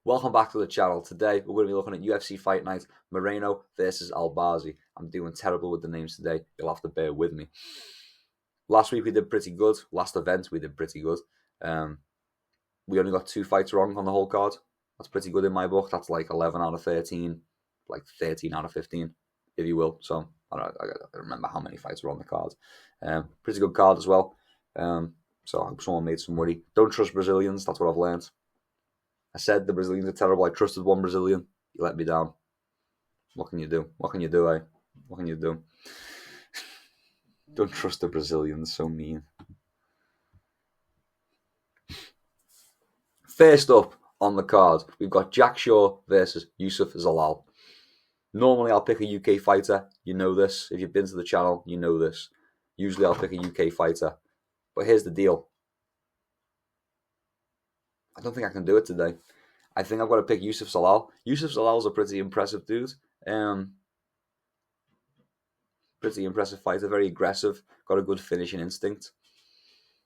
Welcome back to the channel. Today we're going to be looking at UFC Fight Night, Moreno versus Albazi. I'm doing terrible with the names today. You'll have to bear with me. Last week we did pretty good. Last event we did pretty good. We only got 2 fights wrong on the whole card. That's pretty good in my book. That's like 11 out of 13, like 13 out of 15, if you will. So I don't remember how many fights were on the card. Pretty good card as well. So I hope someone made some money. Don't trust Brazilians. That's what I've learned. I said the Brazilians are terrible. I trusted one Brazilian. He let me down. What can you do? What can you do, eh? What can you do? Don't trust the Brazilians. So mean. First up on the card, we've got Jack Shaw versus Yusuf Zalal. Normally, I'll pick a UK fighter. You know this. If you've been to the channel, you know this. Usually, I'll pick a UK fighter. But here's the deal. I don't think I can do it today. I think I've got to pick Yusuf Zalal. Yusuf Zalal's a pretty impressive dude. Pretty impressive fighter, very aggressive, got a good finishing instinct.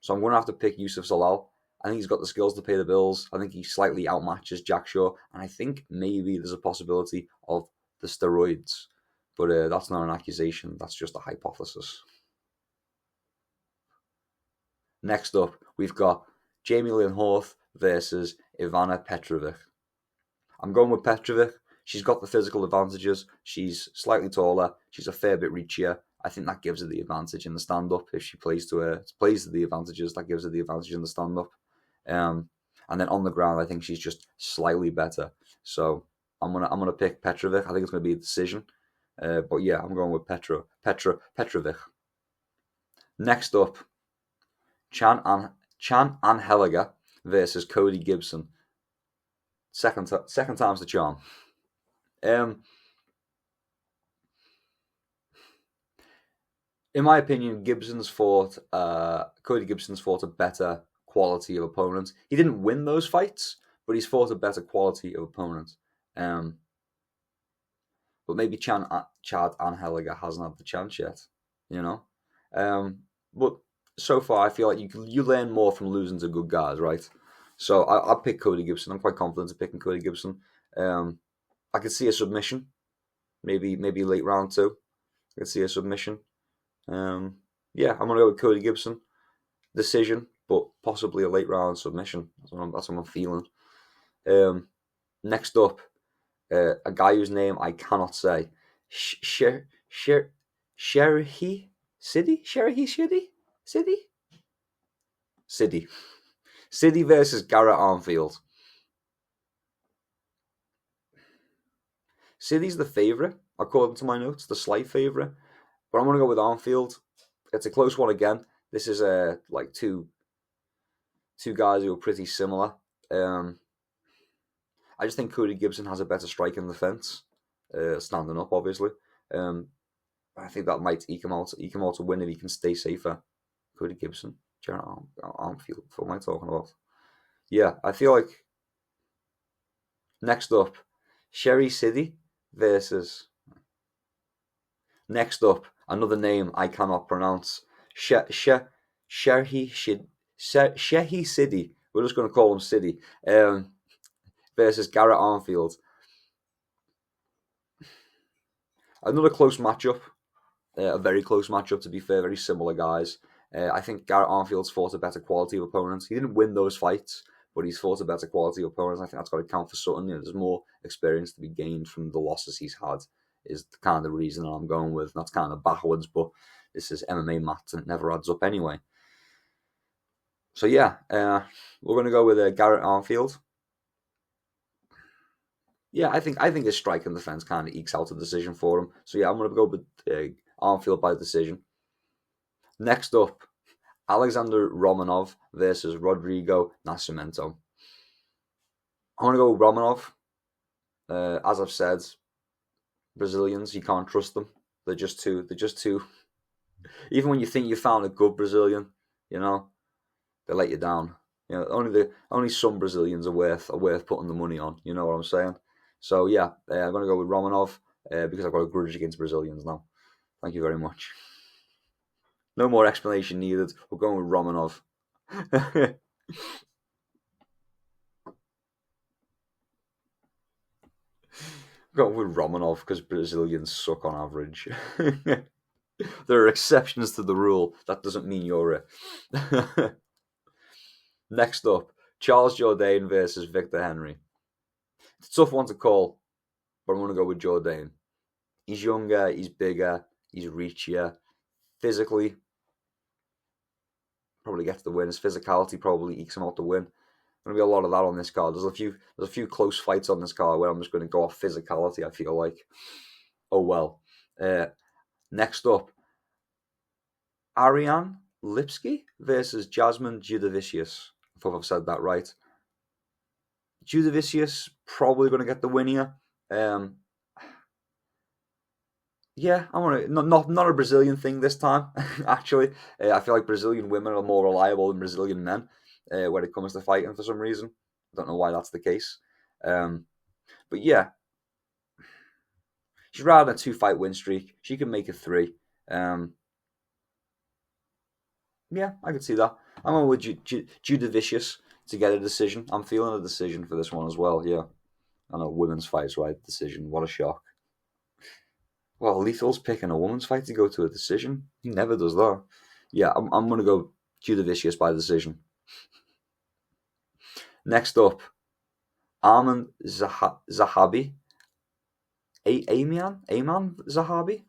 So I'm going to have to pick Yusuf Zalal. I think he's got the skills to pay the bills. I think he slightly outmatches Jack Shaw. And I think maybe there's a possibility of the steroids. But that's not an accusation. That's just a hypothesis. Next up, we've got Jamie Lynn Horth versus Ivana Petrovic. I'm going with Petrovic. She's got the physical advantages. She's slightly taller. She's a fair bit reachier. I think that gives her the advantage in the stand-up. If she plays to the advantages, that gives her the advantage in the stand-up. And then on the ground, I think she's just slightly better. So I'm gonna pick Petrovic. I think it's gonna be a decision. But yeah, I'm going with Petrovic. Next up, Chan Anheliger versus Cody Gibson. Second time's the charm. In my opinion, Cody Gibson's fought a better quality of opponent. He didn't win those fights, but he's fought a better quality of opponent. But maybe Chad Anheliger hasn't had the chance yet, you know. But so far, I feel like you learn more from losing to good guys, right? So I'll pick Cody Gibson. I'm quite confident in picking Cody Gibson. I could see a submission, maybe late round 2. I could see a submission. Yeah, I'm gonna go with Cody Gibson. Decision, but possibly a late round submission. That's what I'm feeling. Next up, a guy whose name I cannot say. Sherhi City versus Garrett Armfield. City's the favourite, according to my notes, the slight favourite. But I'm going to go with Armfield. It's a close one again. This is like two guys who are pretty similar. I just think Cody Gibson has a better strike in the fence, standing up, obviously. I think that might eke him out to win if he can stay safer. Cody Gibson, Jared Armfield. What am I talking about? Yeah, I feel like next up, Sherry City versus. Next up, another name I cannot pronounce. Shehi City. We're just going to call him City. Versus Garrett Armfield. Another close matchup. A very close matchup, to be fair. Very similar guys. I think Garrett Armfield's fought a better quality of opponents. He didn't win those fights, but he's fought a better quality of opponents. I think that's got to count for something. There's more experience to be gained from the losses he's had. Is the kind of reason I'm going with. That's kind of backwards, but this is MMA maths and it never adds up anyway. So yeah, we're going to go with Garrett Armfield. Yeah, I think his strike and defense kind of ekes out a decision for him. So yeah, I'm going to go with Armfield by decision. Next up, Alexander Romanov versus Rodrigo Nascimento. I'm going to go with Romanov. As I've said, Brazilians, you can't trust them. They're just too. Even when you think you found a good Brazilian, you know, they let you down. You know, only some Brazilians are worth putting the money on. You know what I'm saying? So yeah, I'm gonna go with Romanov because I've got a grudge against Brazilians now. Thank you very much. No more explanation needed. We're going with Romanov. Going with Romanov because Brazilians suck on average. There are exceptions to the rule. That doesn't mean you're it. Next up, Charles Jourdain versus Victor Henry. It's a tough one to call, but I'm going to go with Jourdain. He's younger, he's bigger, he's reachier. Physically, probably gets the win. His physicality probably ekes him out the win. Going to be a lot of that on this card. There's a few close fights on this card where I'm just going to go off physicality, I feel like. Oh well. Next up, Ariane Lipski versus Jasmine Judavicius. I thought I've said that right. Judavicius probably going to get the win here. Yeah, I want to not a Brazilian thing this time. Actually, I feel like Brazilian women are more reliable than Brazilian men when it comes to fighting for some reason. I don't know why that's the case, but yeah, she's riding a 2-fight win streak. She can make it 3. Yeah, I could see that. I'm going with Judavicius to get a decision. I'm feeling a decision for this one as well. Yeah, I know women's fights, right? Decision. What a shock. Well, Lethal's picking a woman's fight to go to a decision. He never does that. Yeah, I'm going to go Judavicius by decision. Next up, Arman Zahabi. Ayman Zahabi?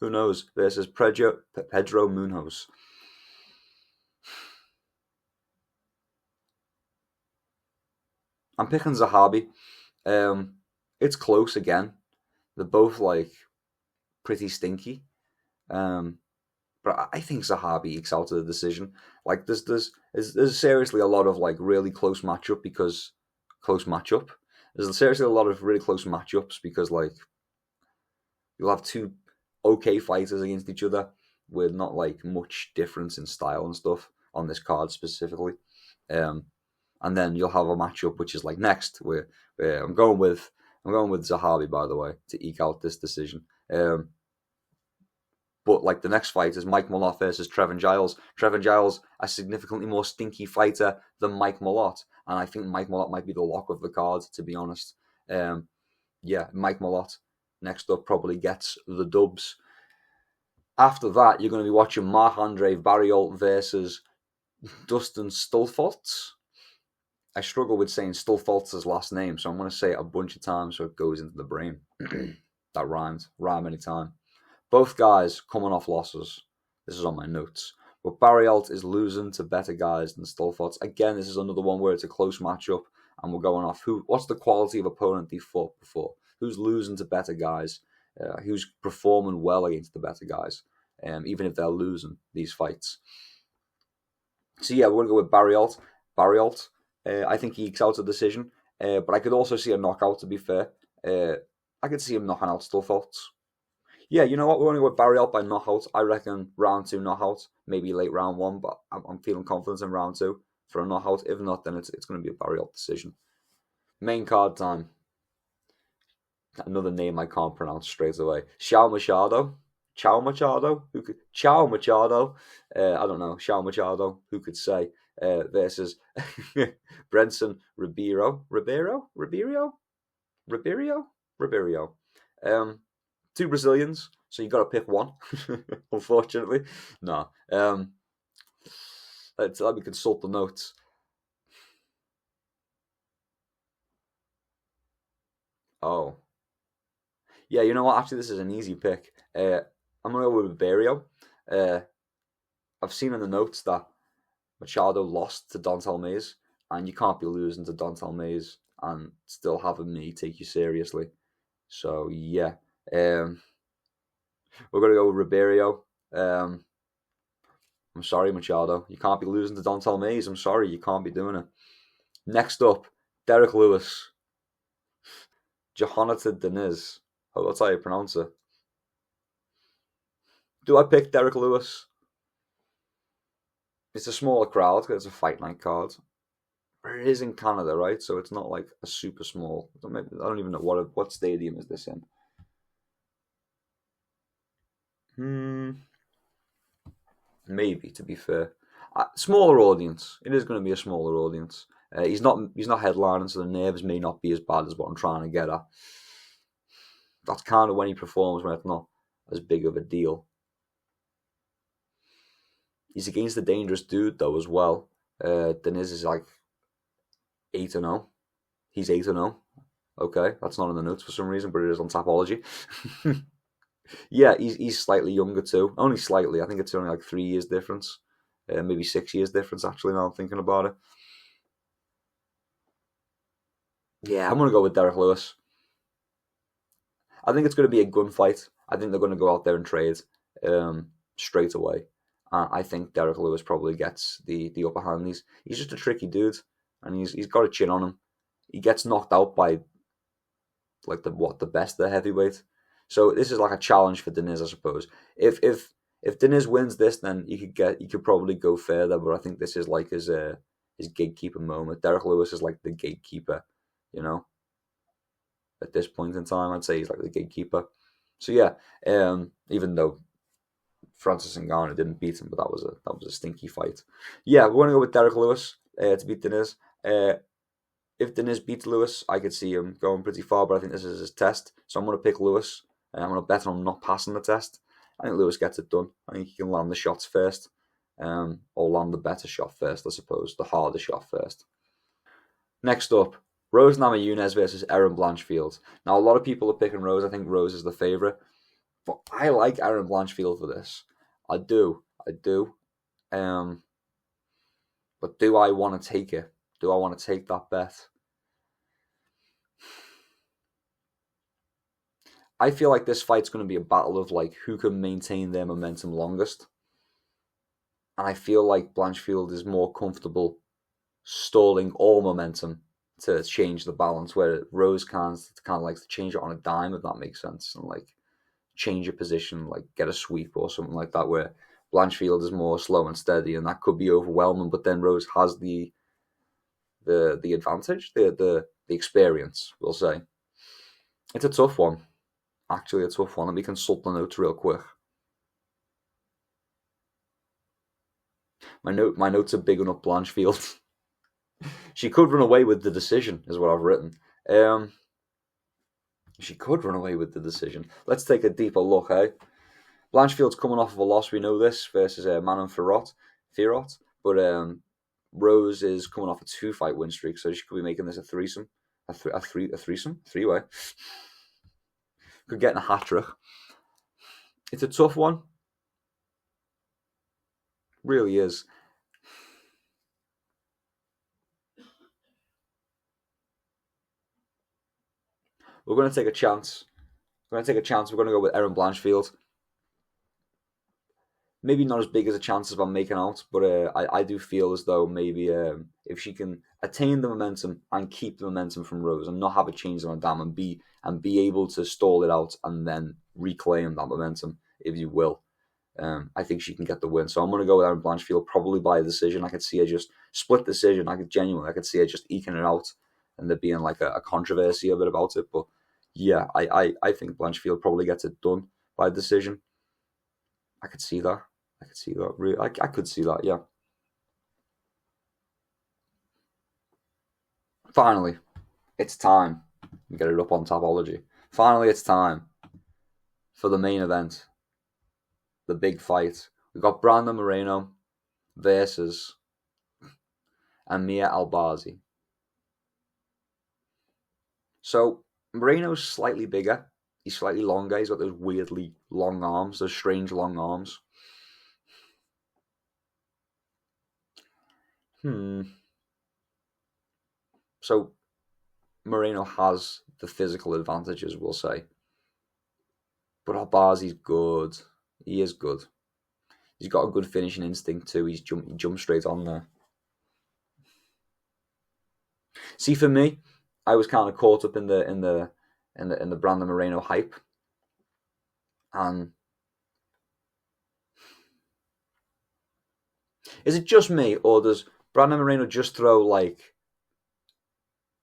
Who knows? Versus Pedro Munoz. I'm picking Zahabi. It's close again. They're both like pretty stinky. But I think Zahabi ekes out to the decision. Like there's seriously a lot of like really close matchup. There's seriously a lot of really close matchups because like you'll have two okay fighters against each other with not like much difference in style and stuff on this card specifically. And then you'll have a matchup which is like next where I'm going with Zahabi, by the way, to eke out this decision. But like the next fight is Mike Malott versus Trevin Giles. Trevin Giles, a significantly more stinky fighter than Mike Malott, and I think Mike Malott might be the lock of the card, to be honest. Yeah, Mike Malott next up probably gets the dubs. After that, you're going to be watching Marc-Andre Barriault versus Dustin Stolfoltz. I struggle with saying Stolfoltz's last name, so I'm going to say it a bunch of times so it goes into the brain. That rhymes. Rhyme anytime. Both guys coming off losses. This is on my notes. But Barriault is losing to better guys than Stolfoltz. Again, this is another one where it's a close matchup, and we're going off what's the quality of opponent they fought before? Who's losing to better guys? Who's performing well against the better guys, even if they're losing these fights. So yeah, we're going to go with Barriault. I think he ekes out a decision, but I could also see a knockout, to be fair. I could see him knocking out Stolfoltz. Yeah, you know what? We're going to go with Barriault by knockout. I reckon round 2 knockout, maybe late round 1, but I'm feeling confident in round 2 for a knockout. If not, then it's going to be a Barriault decision. Main card time. Another name I can't pronounce straight away. Xiao Machado. I don't know. Xiao Machado. Who could say? Versus Brenson Ribeiro. 2 Brazilians, so you got to pick one. Unfortunately, no. Let me consult the notes. Oh, yeah. You know what? Actually, this is an easy pick. I'm gonna go with Ribeiro. I've seen in the notes that Machado lost to Dontal Mays, and you can't be losing to Dontal Mays and still having me take you seriously. So yeah. We're going to go with Ribeiro. I'm sorry, Machado. You can't be losing to Dontal Mays. I'm sorry, you can't be doing it. Next up, Derek Lewis. Jonathan Deniz. Oh, that's how you pronounce it. Do I pick Derek Lewis? It's a smaller crowd because it's a fight night card. But it is in Canada, right? So it's not like a super small. I don't even know what stadium is this in. Maybe, to be fair, smaller audience. It is going to be a smaller audience. He's not headlining, so the nerves may not be as bad as what I'm trying to get at. that's kind of when he performs, when it's not as big of a deal. He's against a dangerous dude though as well. Deniz is like 8-0. He's 8-0. Okay, that's not in the notes for some reason, but it is on Tapology. Yeah, he's slightly younger too. Only slightly. I think it's only like 3 years difference. Maybe 6 years difference, actually, now I'm thinking about it. Yeah, I'm going to go with Derek Lewis. I think it's going to be a gunfight. I think they're going to go out there and trade straight away. I think Derek Lewis probably gets the upper hand. He's just a tricky dude, and he's got a chin on him. He gets knocked out by like the best of the heavyweight. So this is like a challenge for Deniz, I suppose. If Deniz wins this, then you could probably go further. But I think this is like his gatekeeper moment. Derek Lewis is like the gatekeeper, you know. At this point in time, I'd say he's like the gatekeeper. So yeah, even though Francis Ngannou didn't beat him, but that was a stinky fight. Yeah, we're going to go with Derek Lewis to beat Deniz. If Deniz beats Lewis, I could see him going pretty far, but I think this is his test. So I'm going to pick Lewis. I'm going to bet on him not passing the test. I think Lewis gets it done. I think he can land the shots first, or land the better shot first, I suppose, the harder shot first. Next up, Rose Namajunas versus Erin Blanchfield. Now, a lot of people are picking Rose. I think Rose is the favourite. But I like Erin Blanchfield for this. I do. But do I want to take it? Do I want to take that bet? I feel like this fight's going to be a battle of like who can maintain their momentum longest. And I feel like Blanchfield is more comfortable stalling all momentum to change the balance, where Rose kind of likes to change it on a dime, if that makes sense, and like change a position, like get a sweep or something like that, where Blanchfield is more slow and steady, and that could be overwhelming. But then Rose has the advantage, the experience, we'll say. It's a tough one. Actually, a tough one. Let me consult the notes real quick. My notes are big enough, Blanchfield. She could run away with the decision, is what I've written. She could run away with the decision. Let's take a deeper look, eh? Blanchfield's coming off of a loss, we know this, versus Manon Fiorot. But Rose is coming off a 2-fight win streak, so she could be making this a threesome. A threesome? Three-way. Could get in a hat-trick. It's a tough one. Really is. We're going to take a chance. We're going to go with Erin Blanchfield. Maybe not as big as a chance as I'm making out, but I do feel as though maybe if she can attain the momentum and keep the momentum from Rose and not have it change on a dam and be able to stall it out and then reclaim that momentum, if you will, I think she can get the win. So I'm going to go with Erin Blanchfield, probably by a decision. I could see her just split decision. I could see her just eking it out and there being like a controversy a bit about it. But yeah, I think Blanchfield probably gets it done by decision. I could see that. Really, I could see that, yeah. Finally, it's time. We get it up on Tapology. Finally, it's time for the main event. The big fight. We've got Brandon Moreno versus Amir Albazi. So, Moreno's slightly bigger. He's slightly longer. He's got those weirdly long arms, those strange long arms. So, Moreno has the physical advantages, we'll say. But Albazi's good. He is good. He's got a good finishing instinct too. He jumps straight on there. See, for me, I was kind of caught up in the Brandon Moreno hype, and is it just me, or does Brandon Moreno just throw like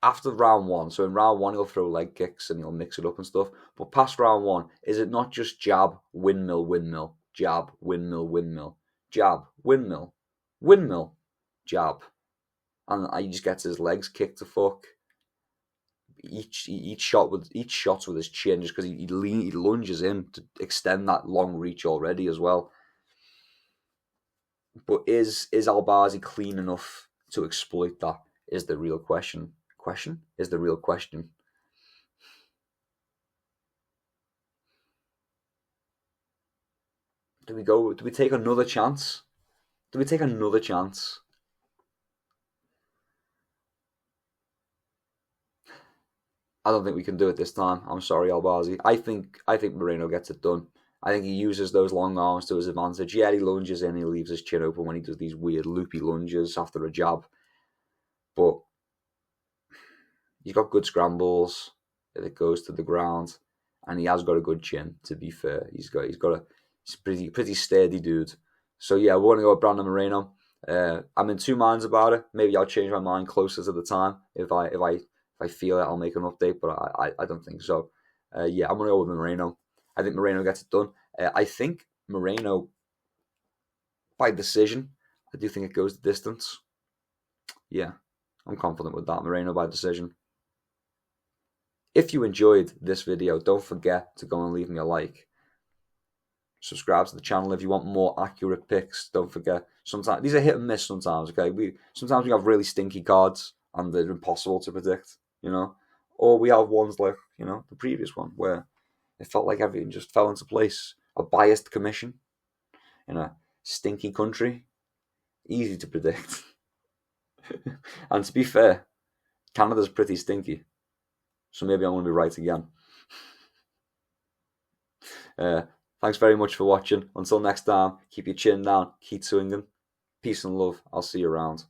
after round one? So in round one, he'll throw leg kicks and he'll mix it up and stuff. But past round one, is it not just jab, windmill, windmill, jab, windmill, windmill, jab, windmill, windmill, jab, and he just gets his legs kicked to fuck. each shot with his chin, just because he lunges in to extend that long reach already as well. But is Albazi clean enough to exploit that? Is the real question. Is the real question. Do we take another chance? Do we take another chance? I don't think we can do it this time. I'm sorry, Albazi. I think Moreno gets it done. I think he uses those long arms to his advantage. Yeah, he lunges in, he leaves his chin open when he does these weird loopy lunges after a jab. But he's got good scrambles if it goes to the ground, and he has got a good chin. To be fair, he's pretty steady dude. So yeah, we're gonna go with Brandon Moreno. I'm in two minds about it. Maybe I'll change my mind closer to the time if I feel it. I'll make an update, but I don't think so. Yeah, I'm gonna go with Moreno. I think Moreno gets it done. I think Moreno by decision. I do think it goes the distance. Yeah, I'm confident with that. Moreno by decision. If you enjoyed this video, don't forget to go and leave me a like. Subscribe to the channel if you want more accurate picks. Don't forget, sometimes these are hit and miss sometimes, okay? Sometimes we have really stinky cards and they're impossible to predict, Or we have ones like, the previous one where it felt like everything just fell into place. A biased commission in a stinky country. Easy to predict. And to be fair, Canada's pretty stinky. So maybe I'm going to be right again. Thanks very much for watching. Until next time, keep your chin down, keep swinging. Peace and love. I'll see you around.